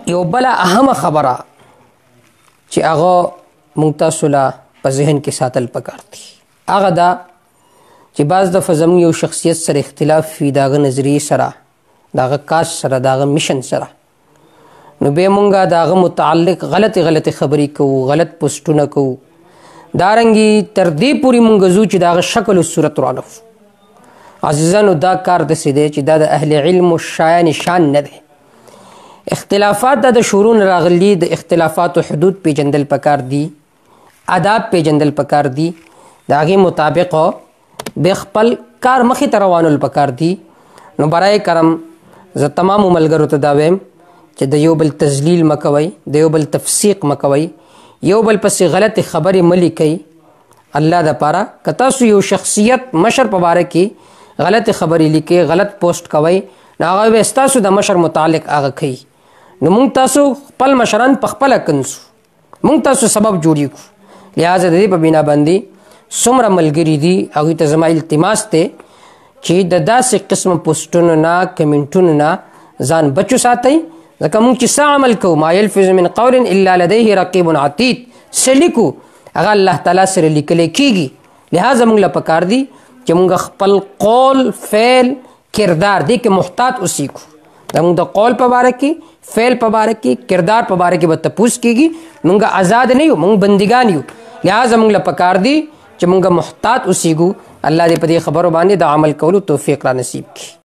یو بله اهمه خبره چې هغه موږ تاسو له په ذهن کې ساتل پکار دي هغه دا چې بعض دفعه زموږ یو شخصیت سره اختلاف وي د هغه نظریې سره د هغه کاس سره د هغه میشن سره نو بیا مونږ د هغه متعلق غلطې خبرې کوو غلط پوسټونه کوو دارنګې تر دې پورې مونږ ځو چې د هغه شکل و صورت رالو عزیزانو دا کار داسې دی چې دا د اهل علم شایان شان نه دی اختلافات د شروع نه راغلي د اختلافاتو حدود پیژندل پکار دي آداب پیژندل پکار دي د هغې مطابق بیا خپل کار مخې ته روانول پکار دي نو برای کرم زه تمامو ملګرو ته دا وایم چې د یو بل تذلیل مه کوئ د یو بل تفسیق مه کوئ یو بل پسې غلطې خبرې مه لیکئ الله دپاره که تاسو یو شخصیت مشر په باره کې غلطې خبرې لیکئ غلط پوسټ کوئ نو هغه به ستاسو د مشر متعلق هغه کوي نو مونږ تاسو خپل مشران په خپله کنسو مونږ تاسو سبب جوړیږو لہذا د دې په بنا باندې څومره ملګري دي هغوی ته زما التماس دی چې د داسې قسم پوسټونو نه کمنټونو نه ځان بچو ساتئ ځکه مونږ چې څه عمل کوو ما یلفظ من قول الا لدیه رقیب عتید څه لیکو هغه الله تعالی سره لیکلی کیږي لہذا مونږ له پکار دي چې مونږ خپل قول فعل کردار دې کې محتاط اوسیږو زمونږ د قول په باره کې فعل په باره کې کردار په باره کې به تپوس کیږي مونږ آزاد نه یو مونږ بندګان یو لہذا مونږ له پکار دي چې مونږ محتاط اوسیږو الله دې په دې خبرو باندې د عمل کولو توفیق را نصیب کړي